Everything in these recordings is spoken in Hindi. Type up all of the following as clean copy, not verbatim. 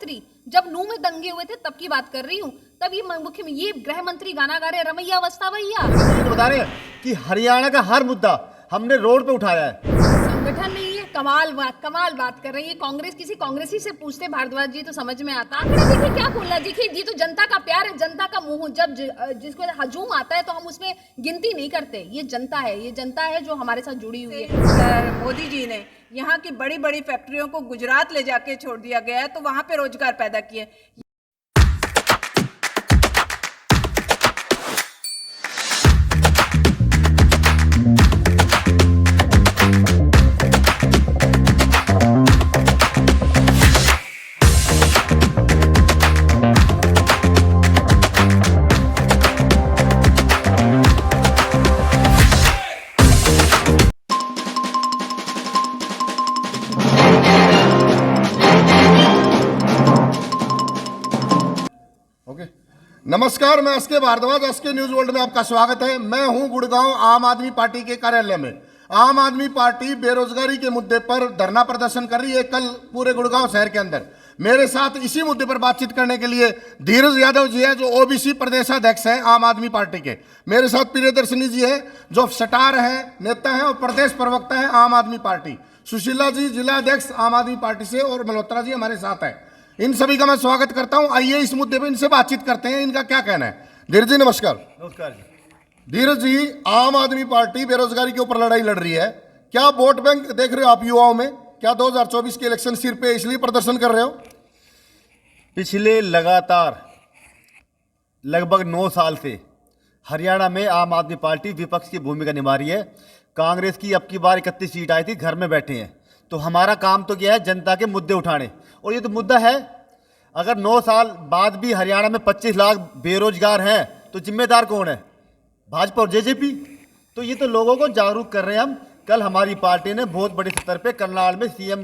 मंत्री, जब नूह में दंगे हुए थे तब की बात कर रही हूँ। तब ये गृह मंत्री गाना गा रहे रमैया अवस्था भैया। बता रहे हैं कि हरियाणा का हर मुद्दा हमने रोड पे उठाया है। संगठन नहीं है, कमाल बात कर रही है। कांग्रेस किसी कांग्रेसी से पूछते भारद्वाज जी तो समझ में आता। आंकड़े देखिए क्या बोल रहा है, देखिए ये तो जनता का प्यार है, जनता का मुंह। जब जिसको हजूम आता है तो हम उसमें गिनती नहीं करते। ये जनता है जो हमारे साथ जुड़ी हुई है। मोदी जी ने यहाँ की बड़ी बड़ी फैक्ट्रियों को गुजरात ले जाके छोड़ दिया गया है, तो वहां पे रोजगार पैदा किए। ओके, नमस्कार। मैं SK Bhardwaj, SK news world में आपका स्वागत है। मैं हूं गुड़गांव आम आदमी पार्टी के कार्यालय में। आम आदमी पार्टी बेरोजगारी के मुद्दे पर धरना प्रदर्शन कर रही है कल पूरे गुड़गांव शहर के अंदर। मेरे साथ इसी मुद्दे पर बातचीत करने के लिए धीरज यादव जी है, जो ओबीसी प्रदेशाध्यक्ष है आम आदमी पार्टी के। मेरे साथ प्रियदर्शनी जी है, जो स्टार है, नेता है और प्रदेश प्रवक्ता है आम आदमी पार्टी। सुशीला जी जिला अध्यक्ष आम आदमी पार्टी से, और मल्होत्रा जी हमारे साथ है। इन सभी का मैं स्वागत करता हूं। आइए इस मुद्दे पर इनसे बातचीत करते हैं, इनका क्या कहना है। धीरज जी नमस्कार। नमस्कार जी। धीरज जी, आम आदमी पार्टी बेरोजगारी के ऊपर लड़ाई लड़ रही है। क्या वोट बैंक देख रहे हो आप युवाओं में? क्या 2024 के इलेक्शन सिर पे इसलिए प्रदर्शन कर रहे हो? पिछले लगातार लगभग 9 साल से हरियाणा में आम आदमी पार्टी विपक्ष की भूमिका निभा रही है। कांग्रेस की अब की बार 31 सीट आई थी, घर में बैठे हैं। तो हमारा काम तो क्या है, जनता के मुद्दे उठाने। और ये तो मुद्दा है, अगर 9 साल बाद भी हरियाणा में 25 लाख बेरोजगार हैं तो जिम्मेदार कौन है? भाजपा और जेजेपी। तो ये तो लोगों को जागरूक कर रहे हैं हम। कल हमारी पार्टी ने बहुत बड़े स्तर पे करनाल में सीएम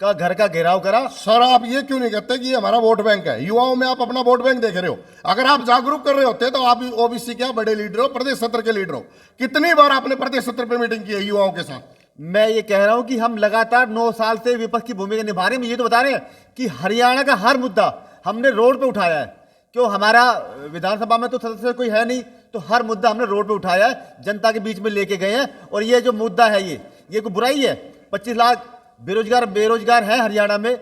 का घर का घेराव करा। सर, आप ये क्यों नहीं कहते कि ये हमारा वोट बैंक है? युवाओं में आप अपना वोट बैंक देख रहे हो। अगर आप जागरूक कर रहे होते तो आप ओबीसी के बड़े लीडर हो, प्रदेश सत्र के लीडर हो। कितनी बार आपने प्रदेश सत्र पे मीटिंग की है युवाओं के साथ? मैं ये कह रहा हूं कि हम लगातार 9 साल से विपक्ष की भूमिका निभा रहे हैं। ये तो बता रहे हैं कि हरियाणा का हर मुद्दा हमने रोड पे उठाया है। क्यों, हमारा विधानसभा में तो सदस्य कोई है नहीं, तो हर मुद्दा हमने रोड पे उठाया है, जनता के बीच में लेके गए हैं। और ये जो मुद्दा है, ये कोई बुराई है? 25 लाख बेरोजगार है हरियाणा में,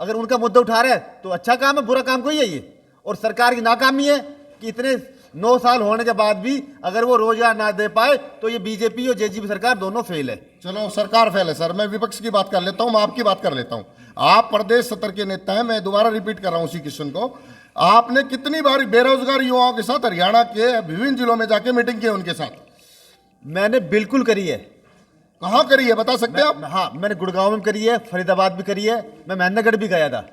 अगर उनका मुद्दा उठा रहे हैं तो अच्छा काम है, बुरा काम कोई है ये? और सरकार की नाकामी है कि इतने 9 साल होने के बाद भी अगर वो रोजगार ना दे पाए तो ये बीजेपी और जेजेपी सरकार दोनों फेल है। चलो, सरकार फेल है सर। मैं विपक्ष की बात कर लेता हूं, मैं आपकी बात कर लेता हूं। आप प्रदेश सत्र के नेता हैं। मैं दोबारा रिपीट कर रहा हूं उसी क्वेश्चन को। आपने कितनी बार बेरोजगार युवाओं के साथ हरियाणा के विभिन्न जिलों में जाके मीटिंग की उनके साथ? मैंने बिल्कुल करी है। कहाँ करी है, बता सकते हैं आप? हाँ, मैंने गुड़गांव में करी है, फरीदाबाद भी करी है, मैं महेंद्रगढ़ भी गया था।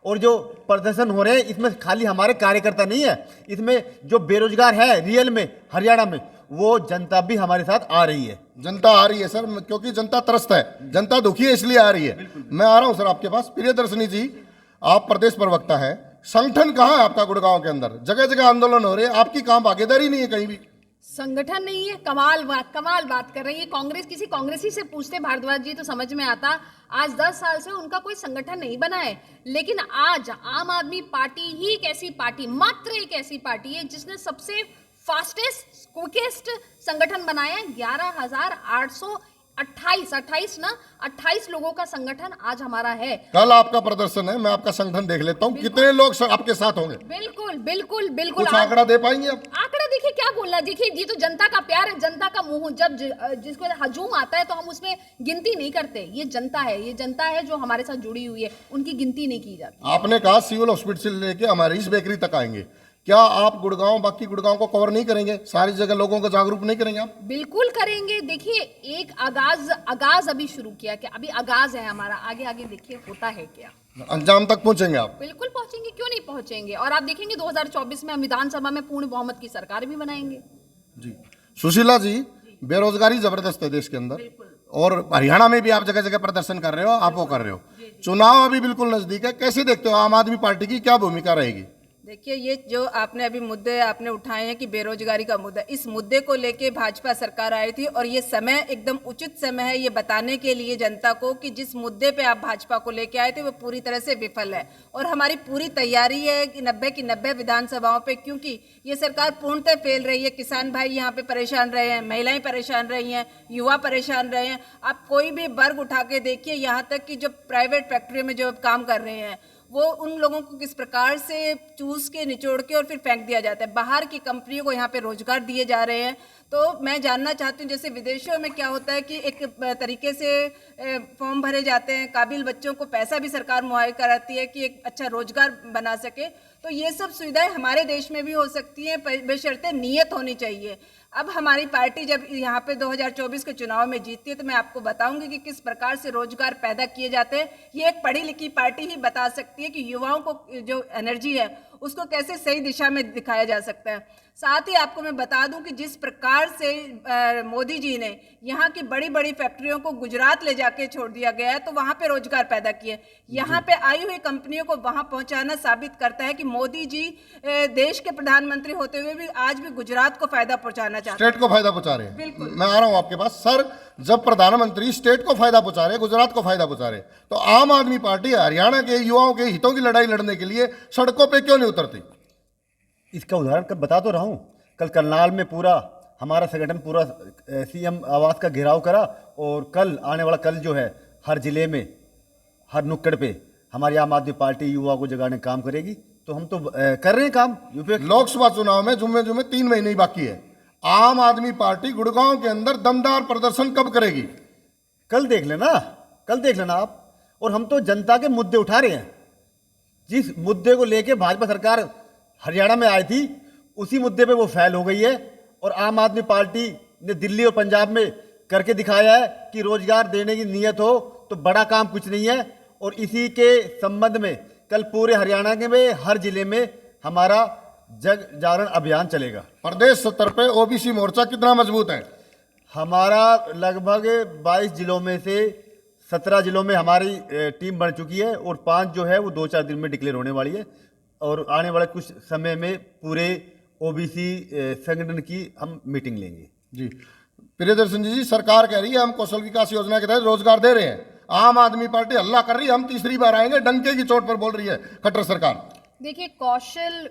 और जो प्रदर्शन हो रहे हैं इसमें खाली हमारे कार्यकर्ता नहीं है, इसमें जो बेरोजगार है रियल में हरियाणा में, वो जनता भी हमारे साथ आ रही है। जनता आ रही है सर, क्योंकि जनता त्रस्त है, जनता दुखी है, इसलिए आ रही है। मैं आ रहा हूं सर आपके पास। प्रियदर्शनी जी, आप प्रदेश प्रवक्ता है। संगठन कहाँ है आपका गुड़गांव के अंदर? जगह जगह आंदोलन हो रहे हैं, आपकी कहाँ भागीदारी नहीं है कहीं भी? संगठन नहीं है, कमाल बात कर रही है। कांग्रेस किसी कांग्रेसी से पूछते भारद्वाज जी तो समझ में आता। आज 10 साल से उनका कोई संगठन नहीं बना है, लेकिन आज आम आदमी पार्टी ही एक ऐसी पार्टी, मात्र एक ऐसी पार्टी है जिसने सबसे फास्टेस्ट क्विकेस्ट संगठन बनाया है। 28 लोगों का संगठन आज हमारा है। कल आपका प्रदर्शन है, मैं आपका संगठन देख लेता हूँ। कितने लोग आपके साथ होंगे? बिल्कुल कुछ आंकड़ा दे पाएंगे आप? आंकड़ा देखिए क्या बोल रहा है, देखिए ये तो जनता का प्यार है, जनता का मुंह। जब जिसको हजूम आता है तो हम उसमें गिनती नहीं करते। ये जनता है जो हमारे साथ जुड़ी हुई है, उनकी गिनती नहीं की जाती। आपने कहा सिविल हॉस्पिटल से लेके हमारी इस बेकरी तक आएंगे। क्या आप गुड़गांव, बाकी गुड़गांव को कवर नहीं करेंगे? सारी जगह लोगों को जागरूक नहीं करेंगे आप? बिल्कुल करेंगे। देखिए, एक आगाज अभी शुरू किया, कि अभी आगाज है हमारा, आगे देखिए होता है क्या। अंजाम तक पहुंचेंगे आप? बिल्कुल पहुंचेंगे, क्यों नहीं पहुंचेंगे। और आप देखेंगे 2024 में हम विधानसभा में पूर्ण बहुमत की सरकार भी बनाएंगे। जी। सुशीला जी, बेरोजगारी जबरदस्त है देश के अंदर, और हरियाणा में भी आप जगह जगह प्रदर्शन कर रहे हो, आप वो कर रहे हो। चुनाव अभी बिल्कुल नजदीक है, कैसे देखते हो आम आदमी पार्टी की क्या भूमिका रहेगी? देखिए, ये जो आपने अभी मुद्दे आपने उठाए हैं कि बेरोजगारी का मुद्दा, इस मुद्दे को लेके भाजपा सरकार आई थी और ये समय एकदम उचित समय है ये बताने के लिए जनता को कि जिस मुद्दे पे आप भाजपा को लेके आए थे वो पूरी तरह से विफल है। और हमारी पूरी तैयारी है कि 90 की 90 विधानसभाओं पे, क्योंकि ये सरकार पूर्णतः फेल रही है। किसान भाई यहाँ पे परेशान रहे हैं, महिलाएं परेशान रही हैं, युवा परेशान रहे हैं। आप कोई भी वर्ग उठा के देखिए, यहाँ तक कि जो प्राइवेट फैक्ट्री में जो काम कर रहे हैं वो उन लोगों को किस प्रकार से चूस के निचोड़ के और फिर फेंक दिया जाता है। बाहर की कंपनियों को यहाँ पे रोजगार दिए जा रहे हैं। तो मैं जानना चाहती हूँ, जैसे विदेशों में क्या होता है कि एक तरीके से फॉर्म भरे जाते हैं, काबिल बच्चों को पैसा भी सरकार मुहैया कराती है कि एक अच्छा रोजगार बना सके। तो ये सब सुविधाएं हमारे देश में भी हो सकती हैं, बशर्ते नीयत होनी चाहिए। अब हमारी पार्टी जब यहाँ पे 2024 के चुनाव में जीतती है तो मैं आपको बताऊंगी कि किस प्रकार से रोजगार पैदा किए जाते हैं। ये एक पढ़ी लिखी पार्टी ही बता सकती है कि युवाओं को जो एनर्जी है उसको कैसे सही दिशा में दिखाया जा सकता है। साथ ही आपको मैं बता दूं कि जिस प्रकार से मोदी जी ने यहाँ की बड़ी बड़ी फैक्ट्रियों को गुजरात ले जाके छोड़ दिया गया है, तो वहाँ पे रोजगार पैदा किए। यहाँ पे आई हुई कंपनियों को वहाँ पहुँचाना साबित करता है कि मोदी जी देश के प्रधानमंत्री होते हुए भी आज भी गुजरात को फायदा पहुँचाना चाहते हैं, स्टेट को फायदा पहुंचा रहे हैं। बिल्कुल। मैं आ रहा हूं आपके पास सर। जब प्रधानमंत्री स्टेट को फायदा पहुंचा रहे, गुजरात को फायदा पहुंचा रहे, तो आम आदमी पार्टी हरियाणा के युवाओं के हितों की लड़ाई लड़ने के लिए सड़कों पे क्यों नहीं उतरती? इसका उदाहरण कब बता तो रहा हूँ। कल करनाल में पूरा हमारा संगठन पूरा सीएम आवास का घेराव करा, और कल आने वाला कल जो है हर जिले में हर नुक्कड़ पे हमारी आम आदमी पार्टी युवा को जगाने का काम करेगी। तो हम तो कर रहे हैं काम। यूपी लोकसभा चुनाव में जुम्मे 3 महीने ही बाकी है। आम आदमी पार्टी गुड़गांव के अंदर दमदार प्रदर्शन कब करेगी? कल देख लेना, कल देख लेना आप। और हम तो जनता के मुद्दे उठा रहे हैं। जिस मुद्दे को लेके भाजपा सरकार हरियाणा में आई थी उसी मुद्दे पे वो फेल हो गई है, और आम आदमी पार्टी ने दिल्ली और पंजाब में करके दिखाया है कि रोजगार देने की नीयत हो तो बड़ा काम कुछ नहीं है। और इसी के संबंध में कल पूरे हरियाणा के में हर जिले में हमारा जग जागरण अभियान चलेगा। प्रदेश स्तर पे ओबीसी मोर्चा कितना मजबूत है? हमारा लगभग 22 जिलों में से 17 जिलों में हमारी टीम बन चुकी है, और 5 जो है वो 2-4 दिन में डिक्लेयर होने वाली है। और आने वाले कुछ समय में पूरे ओबीसी संगठन की हम मीटिंग लेंगे। जी प्रियदर्शन जी, सरकार कह रही है हम कौशल विकास योजना के तहत रोजगार दे रहे हैं। आम आदमी पार्टी हल्ला कर रही है, हम तीसरी बार आएंगे, डंके की चोट पर बोल रही है खट्टर सरकार। देखिए, कौशल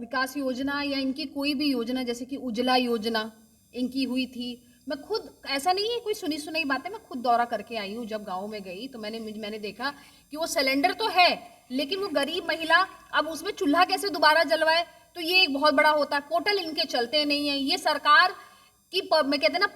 विकास योजना या इनकी कोई भी योजना, जैसे कि उज्ज्वला योजना इनकी हुई थी, मैं खुद, ऐसा नहीं है कोई सुनी सुनाई बातें, मैं खुद दौरा करके आई हूँ। जब गांव में गई तो मैंने देखा कि वो सिलेंडर तो है, लेकिन वो गरीब महिला अब उसमें चूल्हा कैसे दोबारा जलवाए, तो ये एक बहुत बड़ा होता है। पोर्टल इनके चलते नहीं है। ये सरकार की मैं कहते हैं ना,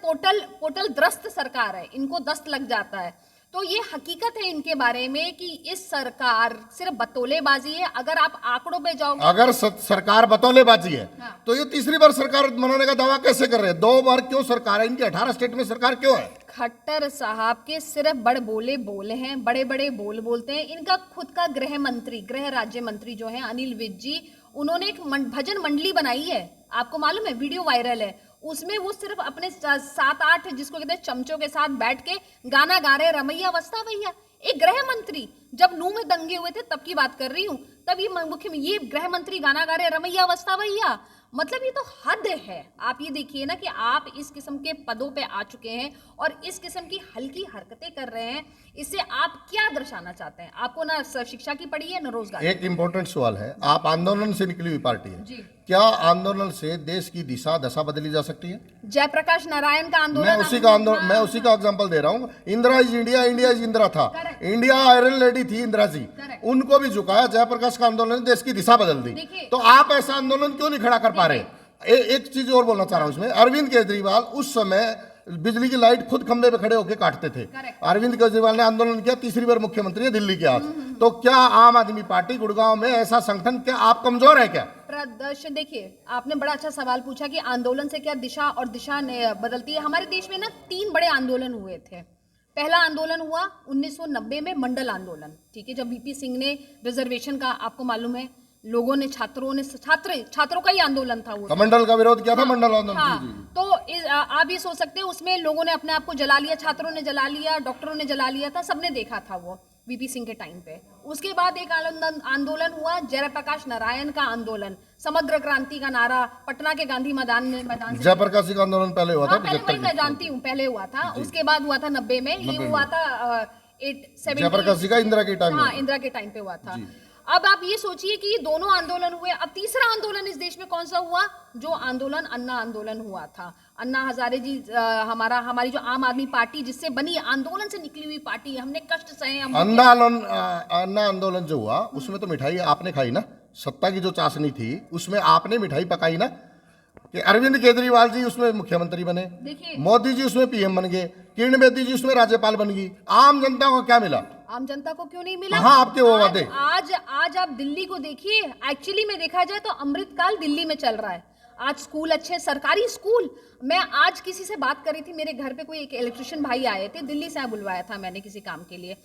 पोर्टल द्रस्त सरकार है, इनको दस्त लग जाता है। तो ये हकीकत है इनके बारे में कि इस सरकार सिर्फ बतौलेबाजी है। अगर आप आंकड़ों पे जाओगे, अगर सरकार बतौलेबाजी है हाँ। तो ये तीसरी बार सरकार बनाने का दावा कैसे कर रहे हैं? 2 बार क्यों सरकार है इनकी? 18 स्टेट में सरकार क्यों है? खट्टर साहब के सिर्फ बड़े बोले हैं, बड़े बड़े बोलते हैं। इनका खुद का गृह राज्य मंत्री जो है अनिल विज जी, उन्होंने एक भजन मंडली बनाई है, आपको मालूम है, वीडियो वायरल है। उसमें वो सिर्फ अपने 7-8 जिसको कहते हैं चमचों के साथ बैठ के गाना गा रहे, रमैया वस्ता भैया। एक गृह मंत्री, जब नूह में दंगे हुए थे तब की बात कर रही हूँ, तब ये गृह मंत्री गाना गा रहे, रमैया वस्ता भैया। मतलब ये तो हद है। आप ये देखिए ना कि आप इस किस्म के पदों पे आ चुके हैं और इस किस्म की हल्की हरकतें कर रहे हैं। इससे आप क्या दर्शाना चाहते हैं? आपको ना शिक्षा की पड़ी है ना रोजगार। एक इंपॉर्टेंट सवाल है, आप आंदोलन से निकली हुई पार्टी है जी। क्या आंदोलन से देश की दशा बदली जा सकती है? जयप्रकाश नारायण का आंदोलन, मैं उसी का एग्जांपल दे रहा हूँ। Indira is India, India is Indira था। इंडिया आयरन लेडी थी इंदिरा जी, उनको भी झुकाया। जयप्रकाश का आंदोलन ने देश की दिशा बदल दी। तो आप ऐसा आंदोलन क्यों नहीं खड़ा कर पा रहे? एक चीज और बोलना चाह रहा हूं इसमें, अरविंद केजरीवाल उस समय बिजली की लाइट खुद खंबे पे खड़े होकर काटते थे। अरविंद केजरीवाल ने आंदोलन किया, तीसरी बार मुख्यमंत्री है दिल्ली के आज। तो क्या आम आदमी पार्टी गुड़गांव में ऐसा संगठन, क्या आप कमजोर है क्या? प्रदर्शन, देखिए आपने बड़ा अच्छा सवाल पूछा कि आंदोलन से क्या दिशा बदलती है। हमारे देश में ना 3 बड़े आंदोलन हुए थे। पहला आंदोलन हुआ 1990 में, मंडल आंदोलन, ठीक है, जब वीपी सिंह ने रिजर्वेशन का, आपको मालूम है, लोगों ने छात्रों का ही आंदोलन था वो। मंडल का विरोध किया था, मंडल आंदोलन। हाँ, तो आप ये सोच सकते हैं उसमें लोगों ने अपने आप को जला लिया, छात्रों ने जला लिया, डॉक्टरों ने जला लिया था, सबने देखा था वो वीपी सिंह के टाइम पे। उसके बाद एक आंदोलन हुआ जयप्रकाश नारायण का आंदोलन, समग्र क्रांति का नारा पटना के गांधी मैदान से। जयप्रकाश जी का आंदोलन पहले हुआ था, हाँ, पहले वही मैं जानती हूँ, पहले हुआ था, उसके बाद हुआ था 90 में, ये हुआ था 870 जयप्रकाश जी का इंदिरा के टाइम में। हाँ, इंदिरा के टाइम पे हुआ था। अब आप ये सोचिए कि ये दोनों आंदोलन हुए। अब तीसरा आंदोलन इस देश में कौन सा हुआ? जो आंदोलन अन्ना आंदोलन हुआ था। अन्ना हजारे जी हमारी जो आम आदमी पार्टी जिससे बनी, आंदोलन से निकली हुई पार्टी, हमने कष्ट सहे। अन्ना आंदोलन जो हुआ उसमें तो मिठाई आपने खाई ना, सत्ता की जो चाशनी थी उसमें आपने मिठाई पकाई ना, कि अरविंद केजरीवाल जी उसमें मुख्यमंत्री बने, देखिए, मोदी जी उसमें पीएम बन गए, किरण बेदी जी उसमें राज्यपाल बन गई। आम जनता को क्या मिला? आम जनता को क्यों नहीं मिला? हाँ, आपके वो वादे। आज आप दिल्ली को देखिए, एक्चुअली में देखा जाए तो अमृतकाल दिल्ली में चल रहा है। आज स्कूल अच्छे, सरकारी स्कूल। मैं आज किसी से बात कर रही थी, मेरे घर पे कोई एक इलेक्ट्रिशियन भाई आए थे, दिल्ली से बुलवाया था मैंने किसी काम के लिए।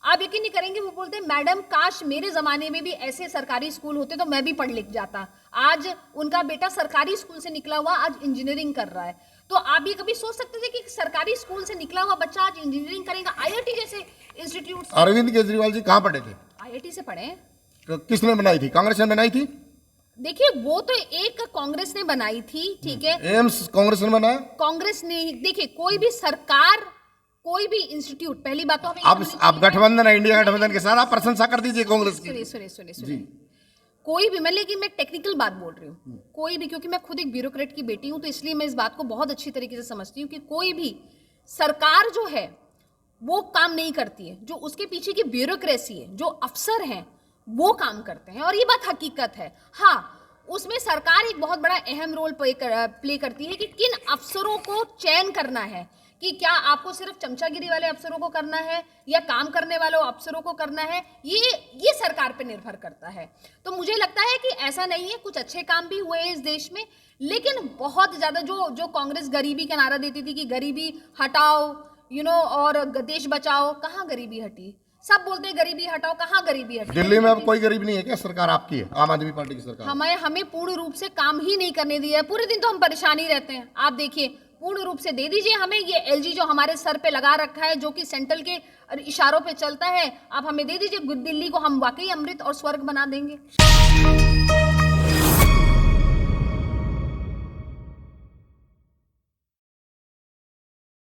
आप यकीन नहीं करेंगे, वो बोलते मैडम काश मेरे जमाने में भी ऐसे सरकारी स्कूल होते तो मैं भी पढ़ लिख जाता। आज उनका बेटा सरकारी स्कूल से निकला हुआ आज इंजीनियरिंग कर रहा है। तो आप ये कभी सोच सकते थे कि सरकारी स्कूल से निकला हुआ बच्चा आज इंजीनियरिंग करेगा? आईआईटी जैसे इंस्टीट्यूट। अरविंद केजरीवाल जी कहाँ पढ़े थे? आईआईटी से पढ़े। किसने बनाई थी? कांग्रेस ने बनाई थी। देखिए, वो तो एक कांग्रेस ने बनाई थी, ठीक है, एम्स कांग्रेस ने बनाया। कांग्रेस ने, देखिए कोई भी सरकार, कोई भी इंस्टीट्यूट, पहली बात तो हमें आप गठबंधन है, इंडिया गठबंधन के साथ आप प्रशंसा कर दीजिए कांग्रेस की। सुनिए, कोई भी, मैं लेकिन मैं टेक्निकल बात बोल रही हूँ, कोई भी, क्योंकि मैं खुद एक ब्यूरोक्रेट की बेटी हूँ तो इसलिए मैं इस बात को बहुत अच्छी तरीके से समझती हूँ कि कोई भी सरकार जो है वो काम नहीं करती है, जो उसके पीछे की ब्यूरोक्रेसी है, जो अफसर हैं वो काम करते हैं, और ये बात हकीकत है। हाँ, उसमें सरकार एक बहुत बड़ा अहम रोल प्ले करती है कि किन अफसरों को चयन करना है, कि क्या आपको सिर्फ चमचागिरी वाले अफसरों को करना है या काम करने वाले अफसरों को करना है, ये सरकार पे निर्भर करता है। तो मुझे लगता है कि ऐसा नहीं है, कुछ अच्छे काम भी हुए हैं इस देश में, लेकिन बहुत ज्यादा जो कांग्रेस गरीबी का नारा देती थी कि गरीबी हटाओ, और देश बचाओ, कहाँ गरीबी हटी? सब बोलते हैं गरीबी हटाओ, कहाँ गरीबी हटी? दिल्ली में अब कोई गरीब नहीं है क्या? सरकार आपकी है, आम आदमी पार्टी की सरकार। हमें पूर्ण रूप से काम ही नहीं करने दिया है, पूरे दिन तो हम परेशान ही रहते हैं। आप देखिए, पूर्ण रूप से दे दीजिए हमें ये एलजी जो हमारे सर पे लगा रखा है, जो कि सेंट्रल के इशारों पे चलता है, आप हमें दे दीजिए दिल्ली को, हम वाकई अमृत और स्वर्ग बना देंगे।